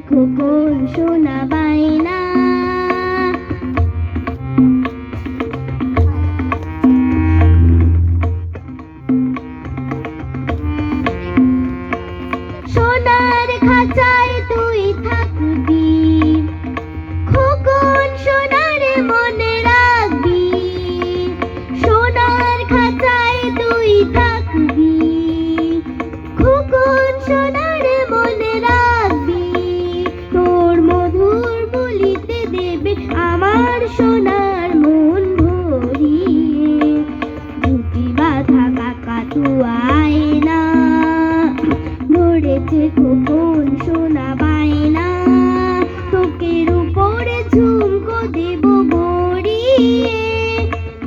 খোকন সোনা বায়না। সোনার খাঁচায় তুই থাকবি, খোকন সোনার মনে রাখবি। সোনার খাঁচায় তুই থাকবি, খোকন সোনার মনে রাখবি। তোর মধুর বলিতে দেবে আমার সোনার মন ভরিয়ে। ঝুঁটি বাঁধা কাকাতুয়া আয়না, ধরেছে খোকন সোনা বায়না। ত্বকের উপরে ঝুমকো দেব গড়িয়ে,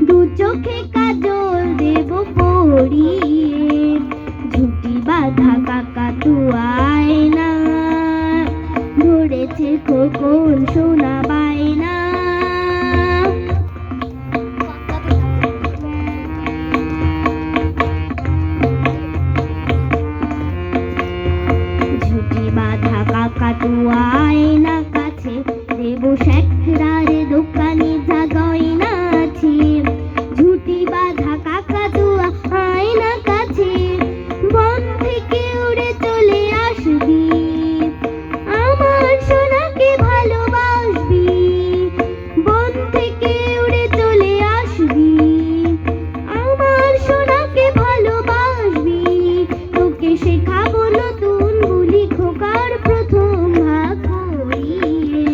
দু চোখে কাজল দেব পরিয়ে। ঝুঁটি বাঁধা কাকাতুয়া আয়না, ধরেছে খোকন সোনা বায়না। ঝুঁটি বাঁধা কাকাতুয়া আয়না কাছে, দেব শেখরারে দোকানে যা গয়না আছে। ঝুঁটি বাঁধা কাকাতুয়া আয়না কাছে, বন থেকে উড়ে চলে আসবি, আমার সোনাকে ভালোবাসবি। বন থেকে উড়ে চলে আসবি, আমার সোনাকে ভালোবাসবি। তোকে শেখাবো নতুন বুলি খোকার প্রথম ভাগ করিয়ে।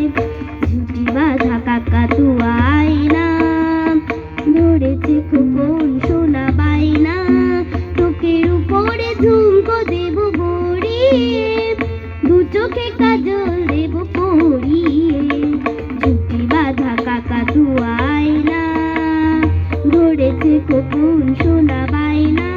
ঝুঁটি বাঁধা কাকাতুয়া আয়না, ধরেছে খোকন সোনা বায়না। ত্বকের উপরে ঝুমকো দেব গড়িয়ে, দু চোখে কাজল দেব পরিয়ে। ঝুঁটি বাঁধা কাকাতুয়া আয়না, ধরেছে খোকন সোনা বায়না।